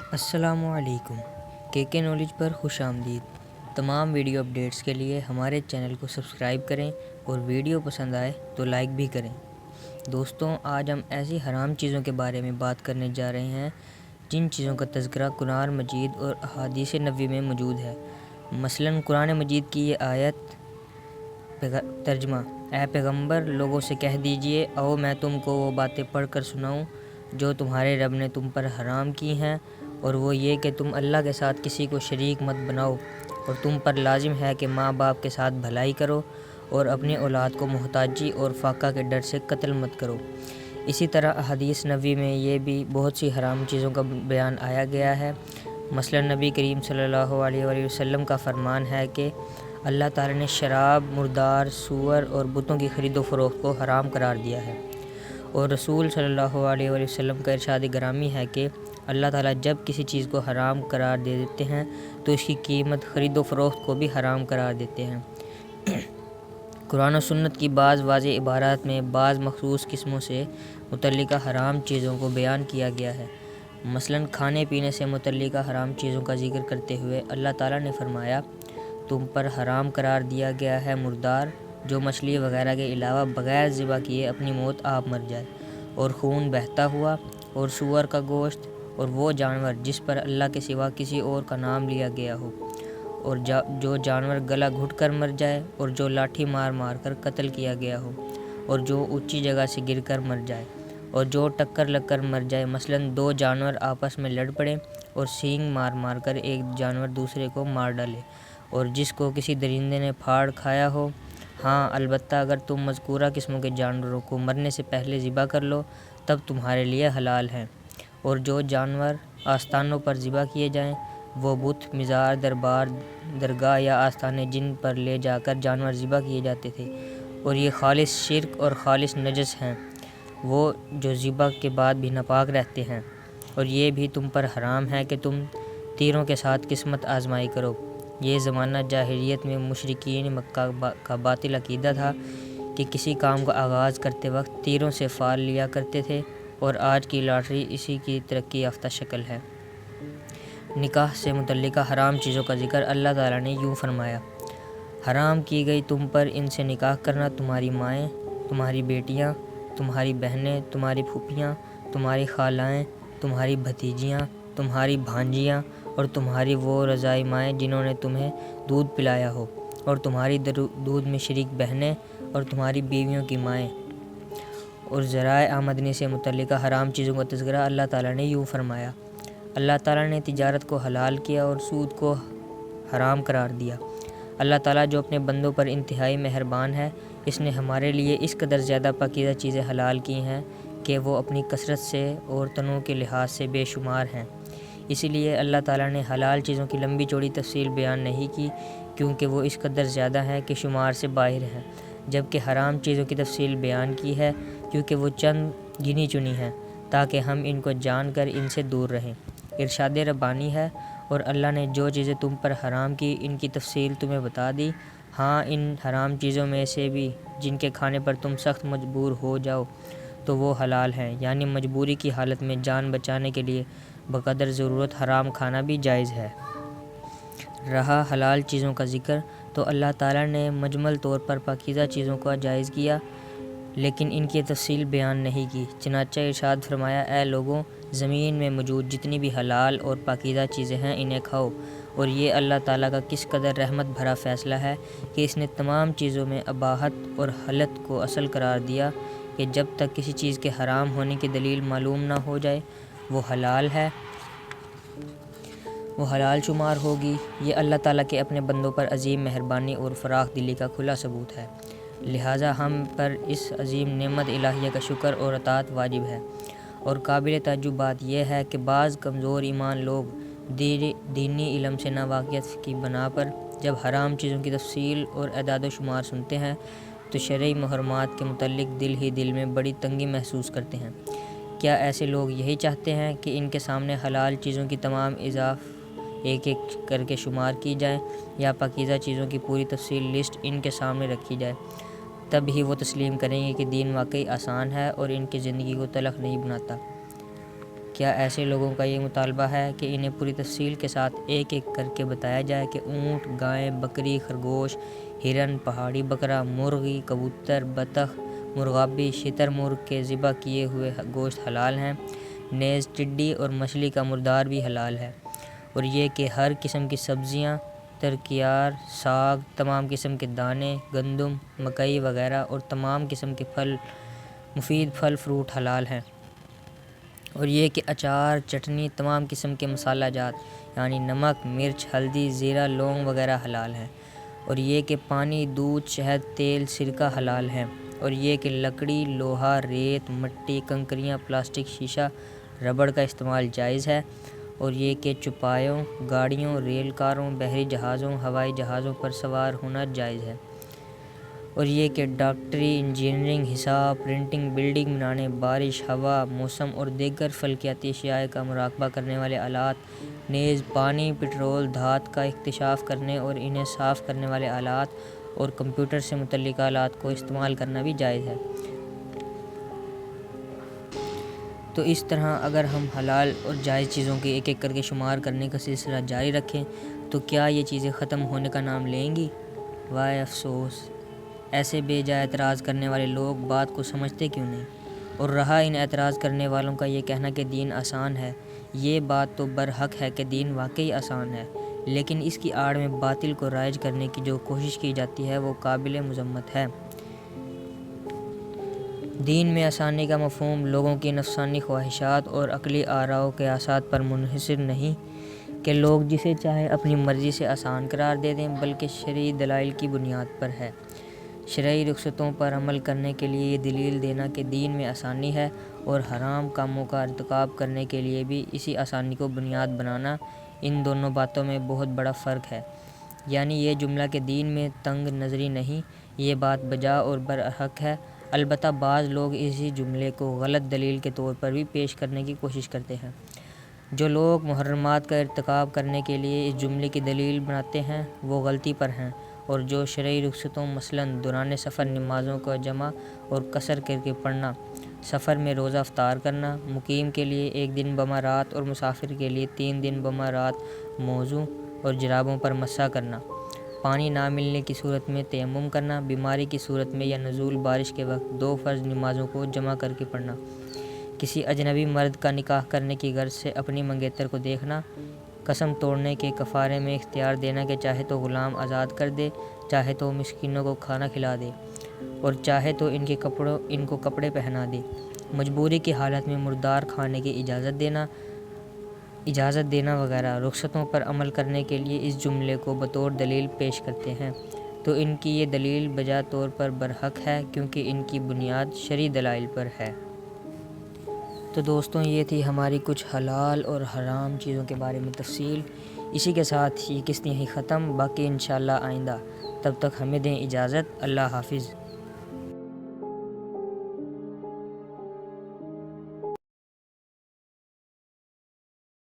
السلام علیکم۔ کے نالج پر خوش آمدید۔ تمام ویڈیو اپڈیٹس کے لیے ہمارے چینل کو سبسکرائب کریں اور ویڈیو پسند آئے تو لائک بھی کریں۔ دوستوں، آج ہم ایسی حرام چیزوں کے بارے میں بات کرنے جا رہے ہیں جن چیزوں کا تذکرہ قرآن مجید اور احادیث نبوی میں موجود ہے۔ مثلاً قرآن مجید کی یہ آیت ترجمہ: اے پیغمبر، لوگوں سے کہہ دیجئے، آؤ میں تم کو وہ باتیں پڑھ کر سناؤں جو تمہارے رب نے تم پر حرام کی ہیں، اور وہ یہ کہ تم اللہ کے ساتھ کسی کو شریک مت بناؤ، اور تم پر لازم ہے کہ ماں باپ کے ساتھ بھلائی کرو، اور اپنی اولاد کو محتاجی اور فاقہ کے ڈر سے قتل مت کرو۔ اسی طرح احادیث نبوی میں یہ بھی بہت سی حرام چیزوں کا بیان آیا گیا ہے۔ مثلاً نبی کریم صلی اللہ علیہ وآلہ وسلم کا فرمان ہے کہ اللہ تعالیٰ نے شراب، مردار، سور اور بتوں کی خرید و فروخت کو حرام قرار دیا ہے، اور رسول صلی اللہ علیہ وآلہ وسلم کا ارشاد گرامی ہے کہ اللہ تعالیٰ جب کسی چیز کو حرام قرار دے دیتے ہیں تو اس کی قیمت خرید و فروخت کو بھی حرام قرار دیتے ہیں۔ قرآن و سنت کی بعض واضح عبارات میں بعض مخصوص قسموں سے متعلقہ حرام چیزوں کو بیان کیا گیا ہے۔ مثلاً کھانے پینے سے متعلقہ حرام چیزوں کا ذکر کرتے ہوئے اللہ تعالیٰ نے فرمایا: تم پر حرام قرار دیا گیا ہے مردار، جو مچھلی وغیرہ کے علاوہ بغیر ذبح کیے اپنی موت آپ مر جائے، اور خون بہتا ہوا، اور سور کا گوشت، اور وہ جانور جس پر اللہ کے سوا کسی اور کا نام لیا گیا ہو، اور جو جانور گلا گھٹ کر مر جائے، اور جو لاٹھی مار مار کر قتل کیا گیا ہو، اور جو اونچی جگہ سے گر کر مر جائے، اور جو ٹکر لگ کر مر جائے۔ مثلاً دو جانور آپس میں لڑ پڑیں اور سینگ مار مار کر ایک جانور دوسرے کو مار ڈالے، اور جس کو کسی درندے نے پھاڑ کھایا ہو۔ ہاں، البتہ اگر تم مذکورہ قسموں کے جانوروں کو مرنے سے پہلے ذبح کر لو تب تمہارے لیے حلال ہیں۔ اور جو جانور آستانوں پر ذبح کیے جائیں، وہ بت، مزار، دربار، درگاہ یا آستانے جن پر لے جا کر جانور ذبح کیے جاتے تھے، اور یہ خالص شرک اور خالص نجس ہیں، وہ جو ذبح کے بعد بھی ناپاک رہتے ہیں۔ اور یہ بھی تم پر حرام ہے کہ تم تیروں کے ساتھ قسمت آزمائی کرو۔ یہ زمانہ جاہلیت میں مشرکین مکہ کا باطل عقیدہ تھا کہ کسی کام کا آغاز کرتے وقت تیروں سے فال لیا کرتے تھے، اور آج کی لاٹری اسی کی ترقی یافتہ شکل ہے۔ نکاح سے متعلقہ حرام چیزوں کا ذکر اللہ تعالیٰ نے یوں فرمایا: حرام کی گئی تم پر ان سے نکاح کرنا تمہاری مائیں، تمہاری بیٹیاں، تمہاری بہنیں، تمہاری پھوپھیاں، تمہاری خالائیں، تمہاری بھتیجیاں، تمہاری بھانجیاں، اور تمہاری وہ رضاعی مائیں جنہوں نے تمہیں دودھ پلایا ہو، اور تمہاری دودھ میں شریک بہنیں، اور تمہاری بیویوں کی مائیں۔ اور ذرائع آمدنی سے متعلقہ حرام چیزوں کا تذکرہ اللہ تعالیٰ نے یوں فرمایا: اللہ تعالیٰ نے تجارت کو حلال کیا اور سود کو حرام قرار دیا۔ اللہ تعالیٰ جو اپنے بندوں پر انتہائی مہربان ہے، اس نے ہمارے لیے اس قدر زیادہ پاکیزہ چیزیں حلال کی ہیں کہ وہ اپنی کثرت سے اور تنوع کے لحاظ سے بے شمار ہیں۔ اسی لیے اللہ تعالیٰ نے حلال چیزوں کی لمبی چوڑی تفصیل بیان نہیں کی، کیونکہ وہ اس قدر زیادہ ہیں کہ شمار سے باہر ہیں، جبکہ حرام چیزوں کی تفصیل بیان کی ہے کیونکہ وہ چند گنی چنی ہیں، تاکہ ہم ان کو جان کر ان سے دور رہیں۔ ارشاد ربانی ہے: اور اللہ نے جو چیزیں تم پر حرام کی ان کی تفصیل تمہیں بتا دی۔ ہاں، ان حرام چیزوں میں سے بھی جن کے کھانے پر تم سخت مجبور ہو جاؤ تو وہ حلال ہیں، یعنی مجبوری کی حالت میں جان بچانے کے لیے بقدر ضرورت حرام کھانا بھی جائز ہے۔ رہا حلال چیزوں کا ذکر، تو اللہ تعالیٰ نے مجمل طور پر پاکیزہ چیزوں کا جائز کیا، لیکن ان کی تفصیل بیان نہیں کی۔ چنانچہ ارشاد فرمایا: اے لوگوں، زمین میں موجود جتنی بھی حلال اور پاکیزہ چیزیں ہیں انہیں کھاؤ۔ اور یہ اللہ تعالیٰ کا کس قدر رحمت بھرا فیصلہ ہے کہ اس نے تمام چیزوں میں اباحت اور حلت کو اصل قرار دیا کہ جب تک کسی چیز کے حرام ہونے کی دلیل معلوم نہ ہو جائے وہ حلال ہے، وہ حلال شمار ہوگی۔ یہ اللہ تعالیٰ کے اپنے بندوں پر عظیم مہربانی اور فراخ دلی کا کھلا ثبوت ہے، لہٰذا ہم پر اس عظیم نعمت الہیہ کا شکر اور اطاعت واجب ہے۔ اور قابل تعجب بات یہ ہے کہ بعض کمزور ایمان لوگ دینی علم سے ناواقفیت کی بنا پر جب حرام چیزوں کی تفصیل اور اعداد و شمار سنتے ہیں تو شرعی محرمات کے متعلق دل ہی دل میں بڑی تنگی محسوس کرتے ہیں۔ کیا ایسے لوگ یہی چاہتے ہیں کہ ان کے سامنے حلال چیزوں کی تمام اضعاف ایک ایک کر کے شمار کی جائیں، یا پاکیزہ چیزوں کی پوری تفصیل لسٹ ان کے سامنے رکھی جائے؟ تب ہی وہ تسلیم کریں گے کہ دین واقعی آسان ہے اور ان کی زندگی کو تلخ نہیں بناتا۔ کیا ایسے لوگوں کا یہ مطالبہ ہے کہ انہیں پوری تفصیل کے ساتھ ایک ایک کر کے بتایا جائے کہ اونٹ، گائیں، بکری، خرگوش، ہرن، پہاڑی بکرا، مرغی، کبوتر، بطخ، مرغابی، شتر مرغ کے ذبح کیے ہوئے گوشت حلال ہیں، نیز ٹڈی اور مچھلی کا مردار بھی حلال ہے، اور یہ کہ ہر قسم کی سبزیاں، ترکیار، ساگ، تمام قسم کے دانے، گندم، مکئی وغیرہ اور تمام قسم کے مفید پھل فروٹ حلال ہیں، اور یہ کہ اچار، چٹنی، تمام قسم کے مسالہ جات یعنی نمک، مرچ، ہلدی، زیرہ، لونگ وغیرہ حلال ہیں، اور یہ کہ پانی، دودھ، شہد، تیل، سرکہ حلال ہیں، اور یہ کہ لکڑی، لوہا، ریت، مٹی، کنکریاں، پلاسٹک، شیشہ، ربڑ کا استعمال جائز ہے، اور یہ کہ چوپایوں، گاڑیوں، ریل کاروں، بحری جہازوں، ہوائی جہازوں پر سوار ہونا جائز ہے، اور یہ کہ ڈاکٹری، انجینئرنگ، حساب، پرنٹنگ، بلڈنگ بنانے، بارش، ہوا، موسم اور دیگر فلکیاتی اشیاء کا مراقبہ کرنے والے آلات، نیز پانی، پٹرول، دھات کا اکتشاف کرنے اور انہیں صاف کرنے والے آلات اور کمپیوٹر سے متعلق آلات کو استعمال کرنا بھی جائز ہے۔ تو اس طرح اگر ہم حلال اور جائز چیزوں کے ایک ایک کر کے شمار کرنے کا سلسلہ جاری رکھیں تو کیا یہ چیزیں ختم ہونے کا نام لیں گی؟ وائے افسوس! ایسے بے جا اعتراض کرنے والے لوگ بات کو سمجھتے کیوں نہیں؟ اور رہا ان اعتراض کرنے والوں کا یہ کہنا کہ دین آسان ہے، یہ بات تو برحق ہے کہ دین واقعی آسان ہے، لیکن اس کی آڑ میں باطل کو رائج کرنے کی جو کوشش کی جاتی ہے وہ قابل مذمت ہے۔ دین میں آسانی کا مفہوم لوگوں کی نفسانی خواہشات اور عقلی آراء و قیاسات پر منحصر نہیں کہ لوگ جسے چاہے اپنی مرضی سے آسان قرار دے دیں، بلکہ شرعی دلائل کی بنیاد پر ہے۔ شرعی رخصتوں پر عمل کرنے کے لیے یہ دلیل دینا کہ دین میں آسانی ہے اور حرام کاموں کا ارتکاب کرنے کے لیے بھی اسی آسانی کو بنیاد بنانا، ان دونوں باتوں میں بہت بڑا فرق ہے۔ یعنی یہ جملہ کہ دین میں تنگ نظری نہیں، یہ بات بجا اور برحق ہے، البتہ بعض لوگ اسی جملے کو غلط دلیل کے طور پر بھی پیش کرنے کی کوشش کرتے ہیں۔ جو لوگ محرمات کا ارتکاب کرنے کے لیے اس جملے کی دلیل بناتے ہیں وہ غلطی پر ہیں، اور جو شرعی رخصتوں مثلاً دوران سفر نمازوں کا جمع اور قصر کر کے پڑھنا، سفر میں روزہ افطار کرنا، مقیم کے لیے 1 دن بمہ رات اور مسافر کے لیے 3 دن بمہ رات موضوع اور جرابوں پر مسح کرنا، پانی نہ ملنے کی صورت میں تیمم کرنا، بیماری کی صورت میں یا نزول بارش کے وقت 2 فرض نمازوں کو جمع کر کے پڑھنا، کسی اجنبی مرد کا نکاح کرنے کی غرض سے اپنی منگیتر کو دیکھنا، قسم توڑنے کے کفارے میں اختیار دینا کہ چاہے تو غلام آزاد کر دے، چاہے تو مسکینوں کو کھانا کھلا دے، اور چاہے تو ان کو کپڑے پہنا دے، مجبوری کی حالت میں مردار کھانے کی اجازت دینا وغیرہ رخصتوں پر عمل کرنے کے لیے اس جملے کو بطور دلیل پیش کرتے ہیں، تو ان کی یہ دلیل بجا طور پر برحق ہے کیونکہ ان کی بنیاد شرعی دلائل پر ہے۔ تو دوستوں، یہ تھی ہماری کچھ حلال اور حرام چیزوں کے بارے میں تفصیل۔ اسی کے ساتھ یہ قسط یہیں ختم، باقی انشاءاللہ آئندہ۔ تب تک ہمیں دیں اجازت۔ اللہ حافظ۔